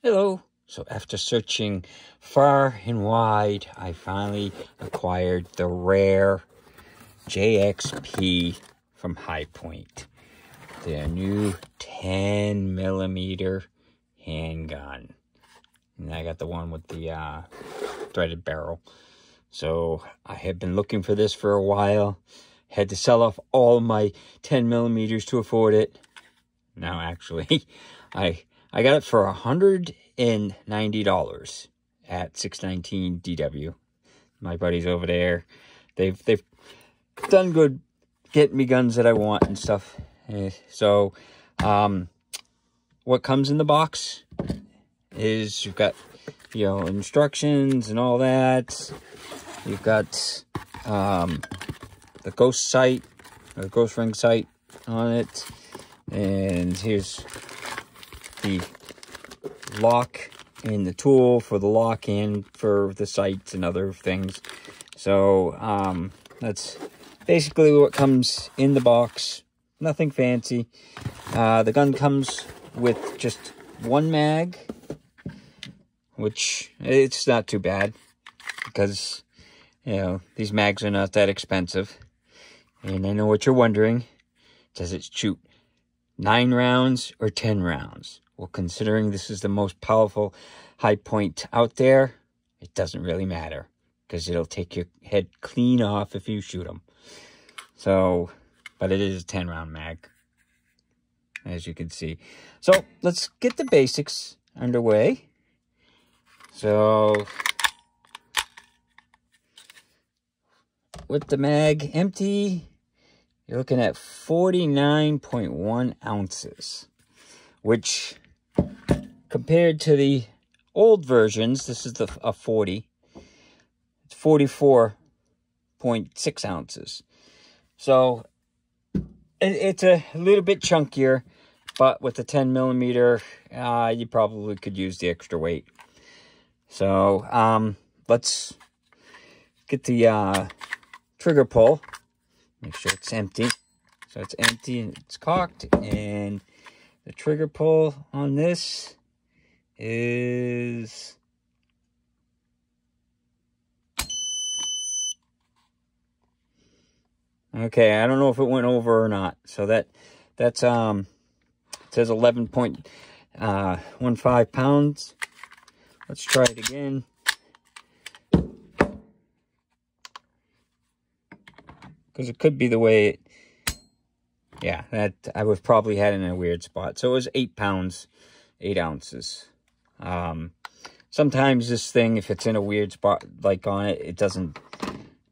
Hello. So after searching far and wide, I finally acquired the rare JXP from Hi-Point. Their new 10mm handgun. And I got the one with the threaded barrel. So I had been looking for this for a while. Had to sell off all my 10mm to afford it. Now actually, I got it for $190 at 619 DW. My buddies over there, they've done good getting me guns that I want and stuff. So, what comes in the box is you've got, instructions and all that. You've got the ghost sight, or ghost ring sight on it. And here's the lock and the tool for the lock and for the sights and other things. So that's basically what comes in the box. Nothing fancy. The gun comes with just one mag, which it's not too bad because these mags are not that expensive. And I know what you're wondering. Does it shoot 9 rounds or 10 rounds? Well, considering this is the most powerful Hi-Point out there, it doesn't really matter because it'll take your head clean off if you shoot them. So, but it is a 10-round mag, as you can see. So, let's get the basics underway. So, with the mag empty, you're looking at 49.1 ounces, which compared to the old versions, this is a 40, it's 44.6 ounces. So it's a little bit chunkier, but with the 10mm, you probably could use the extra weight. So let's get the trigger pull. Make sure it's empty. So it's empty and it's cocked. And the trigger pull on this is okay. I don't know if it went over or not. So that's it says 11.15 pounds. Let's try it again. Because it could be the way it, yeah, that I was probably had in a weird spot. So it was 8 pounds, 8 ounces. Sometimes this thing, if it's in a weird spot, like on it, it doesn't,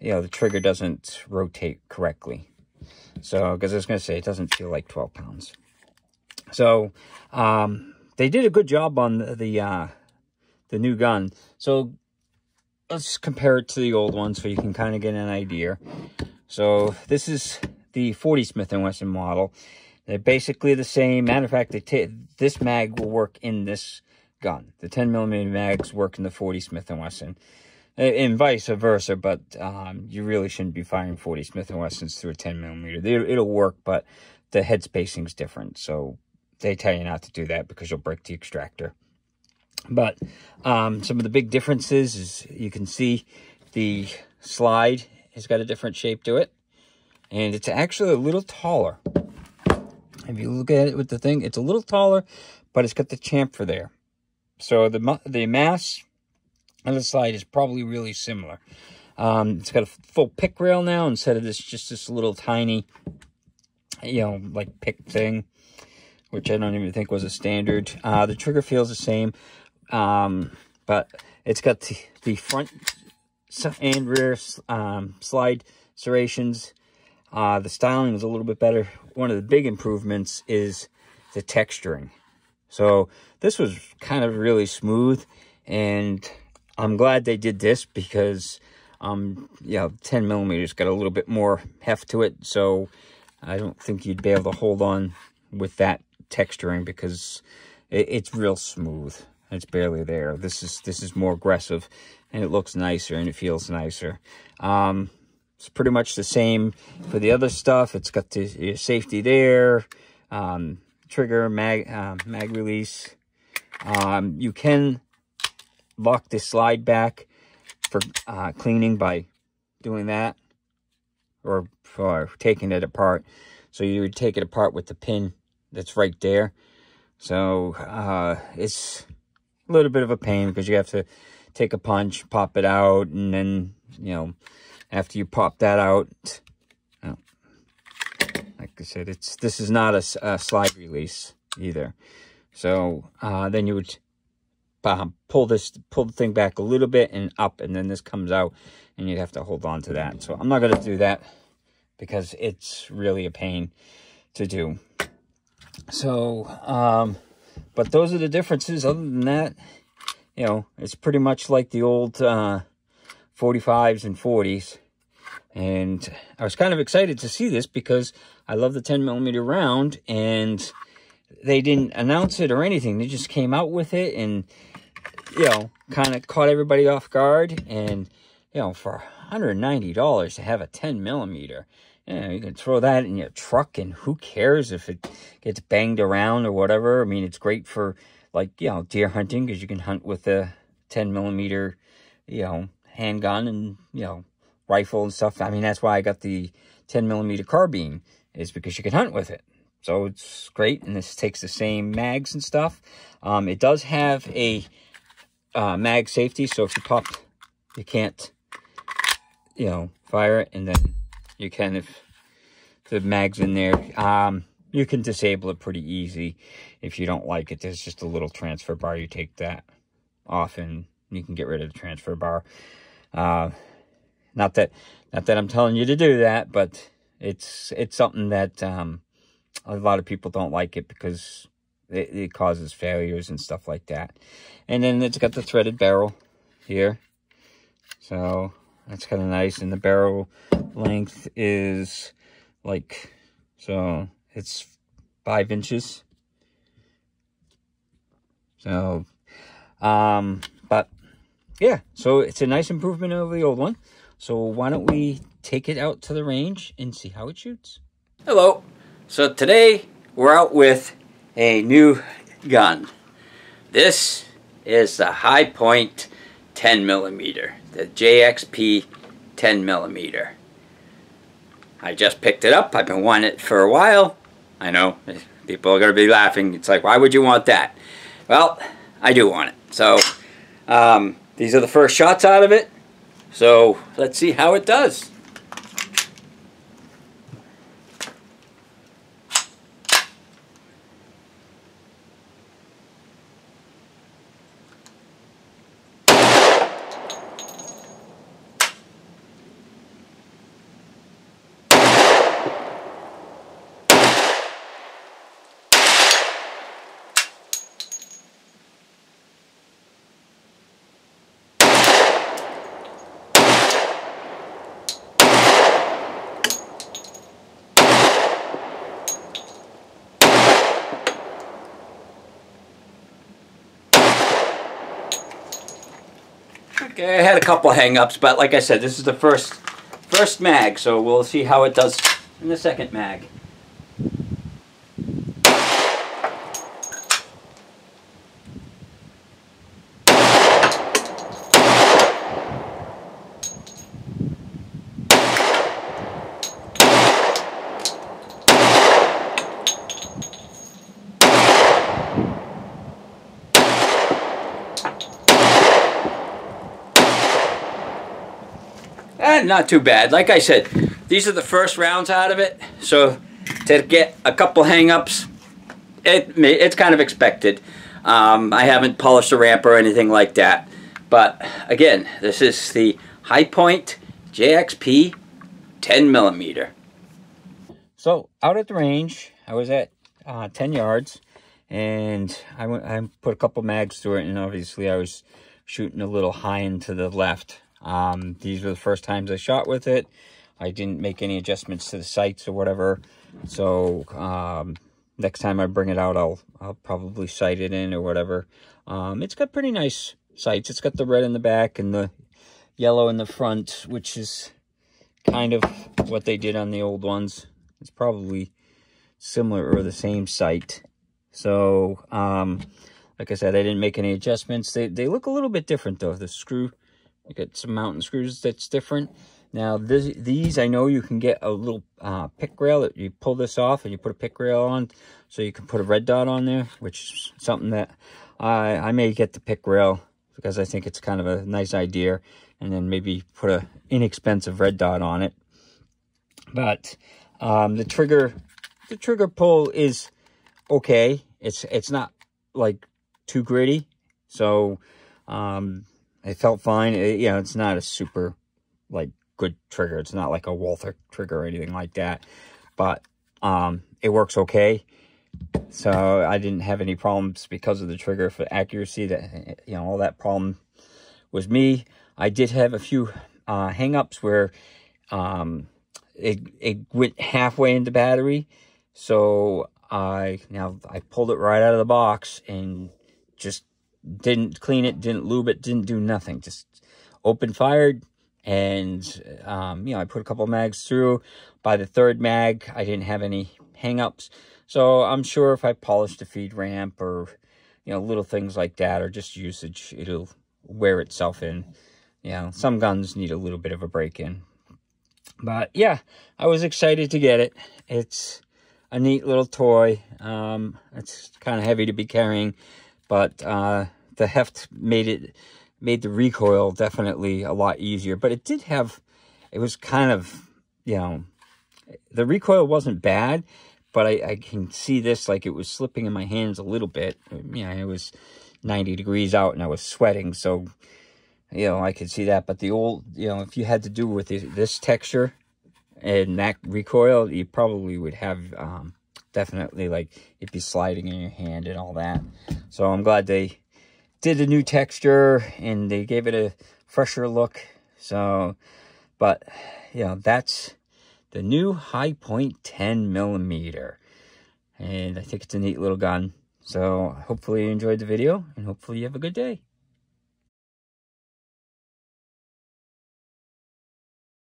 the trigger doesn't rotate correctly. So, because I was going to say, it doesn't feel like 12 pounds. So, they did a good job on the new gun. So, let's compare it to the old one so you can kind of get an idea. So this is the 40 Smith & Wesson model. They're basically the same. Matter of fact, this mag will work in this gun. The 10mm mags work in the 40 Smith & Wesson. And vice versa, but you really shouldn't be firing 40 Smith & Wessons through a 10mm. It'll work, but the head spacing's different. So they tell you not to do that because you'll break the extractor. But some of the big differences is you can see the slide has got a different shape to it, and it's actually a little taller. If you look at it with the thing, it's a little taller, but it's got the chamfer there. So the mass on the slide is probably really similar. It's got a full pick rail now instead of just this little tiny, like pick thing, which I don't even think was a standard. The trigger feels the same, but it's got the front and rear slide serrations. The styling is a little bit better. One of the big improvements is the texturing. So this was kind of really smooth, and I'm glad they did this because 10mm got a little bit more heft to it, so I don't think you'd be able to hold on with that texturing because it's real smooth. It's barely there. This is more aggressive, and it looks nicer, and it feels nicer. It's pretty much the same for the other stuff. It's got the safety there, trigger, mag release, You can lock this slide back for cleaning by doing that, or for taking it apart. So you would take it apart with the pin that's right there. So it's a little bit of a pain because you have to take a punch, pop it out, and then, you know, after you pop that out, like I said, this is not a slide release either. So then you would pull the thing back a little bit and up, and then this comes out, and you'd have to hold on to that. So I'm not going to do that because it's really a pain to do. So, but those are the differences. Other than that, you know, it's pretty much like the old 45s and 40s. And I was kind of excited to see this because I love the 10mm round, and they didn't announce it or anything. They just came out with it, and, you know, kind of caught everybody off guard. And, you know, for $190 to have a 10mm, you know, you can throw that in your truck, and who cares if it gets banged around or whatever. I mean, it's great for, like, you know, deer hunting, because you can hunt with a 10mm, you know, handgun and, you know, rifle and stuff. I mean, that's why I got the 10mm carbine, is because you can hunt with it. So it's great, and this takes the same mags and stuff. It does have a mag safety, so if you pop, you can't, you know, fire it, and then you can if the mag's in there. You can disable it pretty easy if you don't like it. There's just a little transfer bar. You take that off, and you can get rid of the transfer bar. Not that I'm telling you to do that, but it's something that a lot of people don't like it because it causes failures and stuff like that. And then it's got the threaded barrel here, so that's kind of nice. And the barrel length is like, so it's 5 inches. So, but yeah, so it's a nice improvement over the old one. So why don't we take it out to the range and see how it shoots? Hello. So today we're out with a new gun. This is the Hi-Point 10mm, the JXP 10mm. I just picked it up. I've been wanting it for a while. I know people are going to be laughing. It's like, why would you want that? Well, I do want it. So these are the first shots out of it. So let's see how it does. Okay, I had a couple hang-ups, but like I said, this is the first mag, so we'll see how it does in the second mag. Not too bad. Like I said, these are the first rounds out of it, so to get a couple hang-ups, it's kind of expected. I haven't polished a ramp or anything like that, but again, this is the Hi-Point JXP 10mm. So out at the range, I was at 10 yards, and I put a couple mags through it, and obviously I was shooting a little high and to the left. These were the first times I shot with it. I didn't make any adjustments to the sights or whatever. So, next time I bring it out, I'll probably sight it in or whatever. It's got pretty nice sights. It's got the red in the back and the yellow in the front, which is kind of what they did on the old ones. It's probably similar or the same sight. So, Like I said, I didn't make any adjustments. They look a little bit different though. The screw, you got some mountain screws that's different. Now these, I know you can get a little pick rail that you pull this off and you put a pick rail on, so you can put a red dot on there, which is something that I may get the pick rail because I think it's kind of a nice idea, and then maybe put a inexpensive red dot on it. But the trigger pull is okay. It's not like too gritty, so it felt fine. You know, it's not a super like good trigger. It's not like a Walther trigger or anything like that, but it works okay. So I didn't have any problems because of the trigger for accuracy. That, you know, all that problem was me. I did have a few hang-ups where it went halfway into battery, so I pulled it right out of the box and just didn't clean it, didn't lube it, didn't do nothing, just open fired. And you know, I put a couple mags through. By the third mag, I didn't have any hang-ups. So I'm sure if I polish the feed ramp or, you know, little things like that, or just usage, it'll wear itself in. You know, some guns need a little bit of a break-in. But yeah, I was excited to get it. It's a neat little toy. It's kind of heavy to be carrying, but the heft made the recoil definitely a lot easier. But it did have, it was kind of, you know, the recoil wasn't bad, but I can see this, like it was slipping in my hands a little bit. You know, it was 90 degrees out and I was sweating, so, you know, I could see that. But the old, you know, if you had to do with this texture and that recoil, you probably would have definitely, like, it'd be sliding in your hand and all that. So I'm glad they did a new texture and they gave it a fresher look. So, but, you know, that's the new Hi-Point 10mm. And I think it's a neat little gun. So hopefully you enjoyed the video, and hopefully you have a good day.